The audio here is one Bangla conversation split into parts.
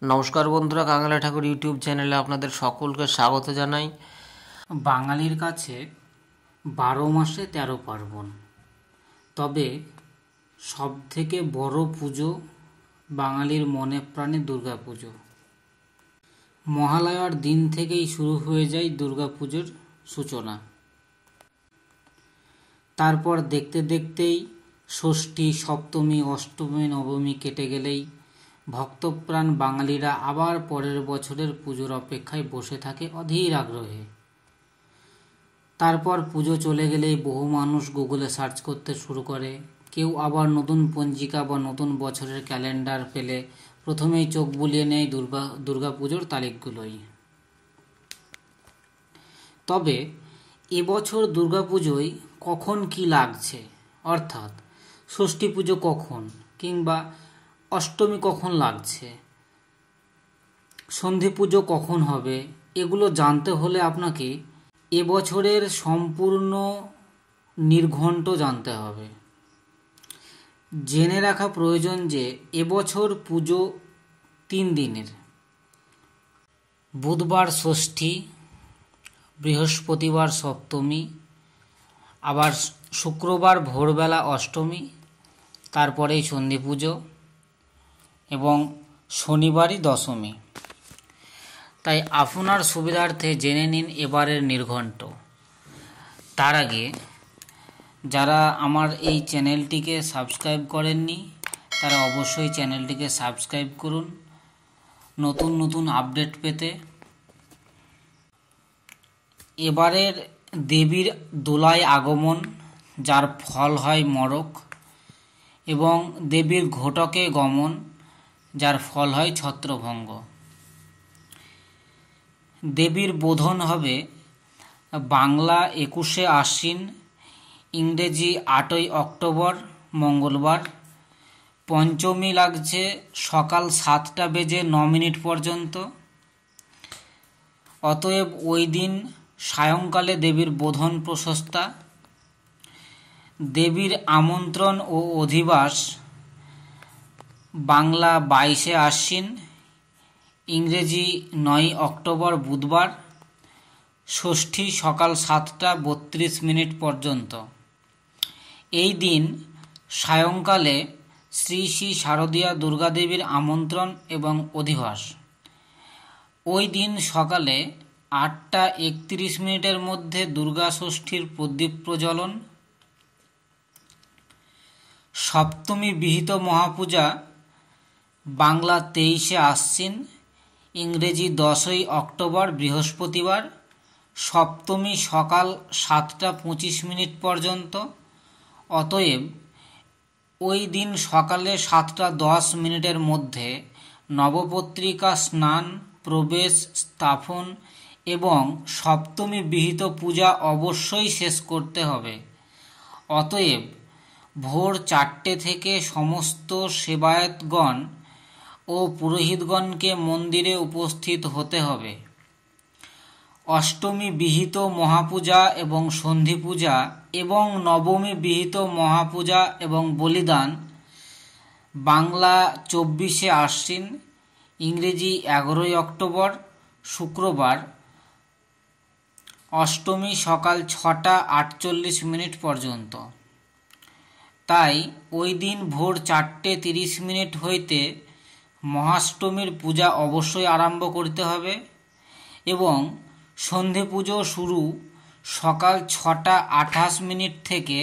নমস্কার বন্ধুরা, কাঙালা ঠাকুর ইউটিউব চ্যানেলে আপনাদের সকলকে স্বাগত জানাই। বাঙালির কাছে 12 মাসে 13 পার্বণ, তবে সবথেকে বড় পুজো বাঙালির মনে প্রাণে দুর্গাপুজো। মহালয়ার দিন থেকেই শুরু হয়ে যায় দুর্গাপুজোর সূচনা। তারপর দেখতে দেখতেই ষষ্ঠী, সপ্তমী, অষ্টমী, নবমী কেটে গেলেই ভক্তপ্রাণ বাঙালিরা আবার পরের বছরের পুজোর অপেক্ষায় বসে থাকে অধীর আগ্রহে। তারপর পুজো চলে গেলেই বহু মানুষ গুগলে সার্চ করতে শুরু করে। কেউ আবার নতুন পঞ্জিকা বা নতুন বছরের ক্যালেন্ডার পেলে প্রথমেই চোখ বুলিয়ে নেয় দুর্গাপুজোর তারিখগুলোই। তবে এবছর দুর্গাপুজোয় কখন কি লাগছে, অর্থাৎ ষষ্ঠী পুজো কখন কিংবা অষ্টমী কখন লাগছে, সন্ধি পুজো কখন হবে, এগুলো জানতে হলে আপনাকে এবছরের সম্পূর্ণ নির্ঘণ্ট জানতে হবে। জেনে রাখা প্রয়োজন যে এবছর পুজো 3 দিনের। বুধবার ষষ্ঠী, বৃহস্পতিবার সপ্তমী, আবার শুক্রবার ভোরবেলা অষ্টমী, তারপরেই সন্ধি পুজো এবং শনিবারই দশমী। তাই আপনার সুবিধার্থে জেনে নিন এবারের নির্ঘণ্ট। তার আগে যারা আমার এই চ্যানেলটিকে সাবস্ক্রাইব করেননি তারা অবশ্যই চ্যানেলটিকে সাবস্ক্রাইব করুন নতুন নতুন আপডেট পেতে। এবারের দেবীর দোলায় আগমন, যার ফল হয় মড়ক, এবং দেবীর ঘটকে গমন, যার ফল হয় ছত্রভঙ্গ। দেবীর বোধন হবে বাংলা 21শে আশ্বিন, ইংরেজি 8ই অক্টোবর মঙ্গলবার। পঞ্চমী লাগছে সকাল 7টা বেজে 9 মিনিট পর্যন্ত। অতএব ওই দিন সায়ংকালে দেবীর বোধন প্রশস্তা। দেবীর আমন্ত্রণ ও অধিবাস বাংলা 22শে আশ্বিন, ইংরেজি 9ই অক্টোবর বুধবার। ষষ্ঠী সকাল 7টা 32 মিনিট পর্যন্ত। এই দিন সায়ংকালে শ্রী শ্রী শারদীয়া দুর্গাদেবীর আমন্ত্রণ এবং অধিবাস। ওই দিন সকালে 8টা 31 মিনিটের মধ্যে দুর্গা ষষ্ঠীর প্রদীপ প্রজ্বলন। সপ্তমী বিহিত মহাপূজা বাংলা 23শে আশ্বিন, ইংরেজি 10ই অক্টোবর বৃহস্পতিবার। সপ্তমী সকাল 7টা 25 মিনিট পর্যন্ত। অতএব ওই দিন সকালে 7টা 10 মিনিটের মধ্যে নবপত্রিকা স্নান, প্রবেশ, স্থাপন এবং সপ্তমী বিহিত পূজা অবশ্যই শেষ করতে হবে। অতএব ভোর 4টে থেকে সমস্ত সেবায়েতগণ ও পুরোহিতগণকে মন্দিরে উপস্থিত হতে হবে। অষ্টমী বিহিত মহাপূজা এবং সন্ধি পূজা এবং নবমী বিহিত মহাপূজা এবং বলিদান বাংলা 24শে আশ্বিন, ইংরেজি 11ই অক্টোবর শুক্রবার। অষ্টমী সকাল 6টা 48 মিনিট পর্যন্ত। তাই ওই দিন ভোর 4টে 30 মিনিট হইতে মহাষ্টমীর পূজা অবশ্যই আরম্ভ করতে হবে এবং সন্ধি পুজো শুরু সকাল 6টা 28 মিনিট থেকে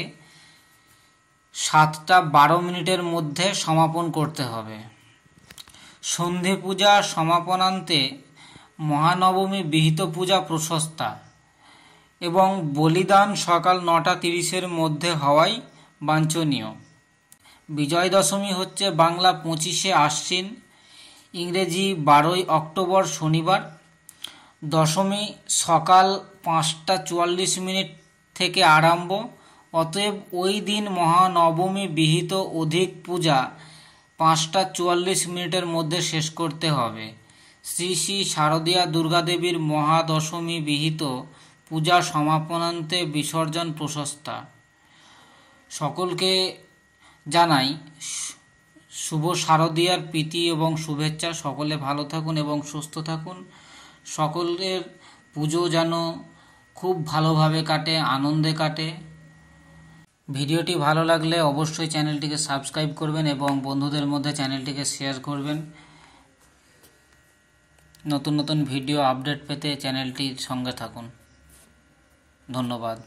7টা 12 মিনিটের মধ্যে সমাপন করতে হবে। সন্ধি পূজা সমাপনান্তে মহানবমী বিহিত পূজা প্রশস্তা এবং বলিদান সকাল 9টা 30-এর মধ্যে হওয়াই বাঞ্ছনীয়। বিজয় দশমী হচ্ছে বাংলা 25শে আশ্বিন, ইংরেজি 12ই অক্টোবর শনিবার। দশমী সকাল 5টা 44 মিনিট থেকে আরম্ভ। অতএব ওই দিন মহানবমী বিহিত অধিক পূজা 5টা 44 মিনিটের মধ্যে শেষ করতে হবে। শ্রী শ্রী শারদীয়া দুর্গাদেবীর মহাদশমী বিহিত পূজা সমাপনান্তে বিসর্জন প্রশস্তা। সকলকে জানাই শুভ শারদীয়ার প্রীতি এবং শুভেচ্ছা। সকলে ভালো থাকুন এবং সুস্থ থাকুন। সকলের পুজো যেন খুব ভালোভাবে কাটে, আনন্দে কাটে। ভিডিওটি ভালো লাগলে অবশ্যই চ্যানেলটিকে সাবস্ক্রাইব করবেন এবং বন্ধুদের মধ্যে চ্যানেলটিকে শেয়ার করবেন। নতুন নতুন ভিডিও আপডেট পেতে চ্যানেলটির সঙ্গে থাকুন। ধন্যবাদ।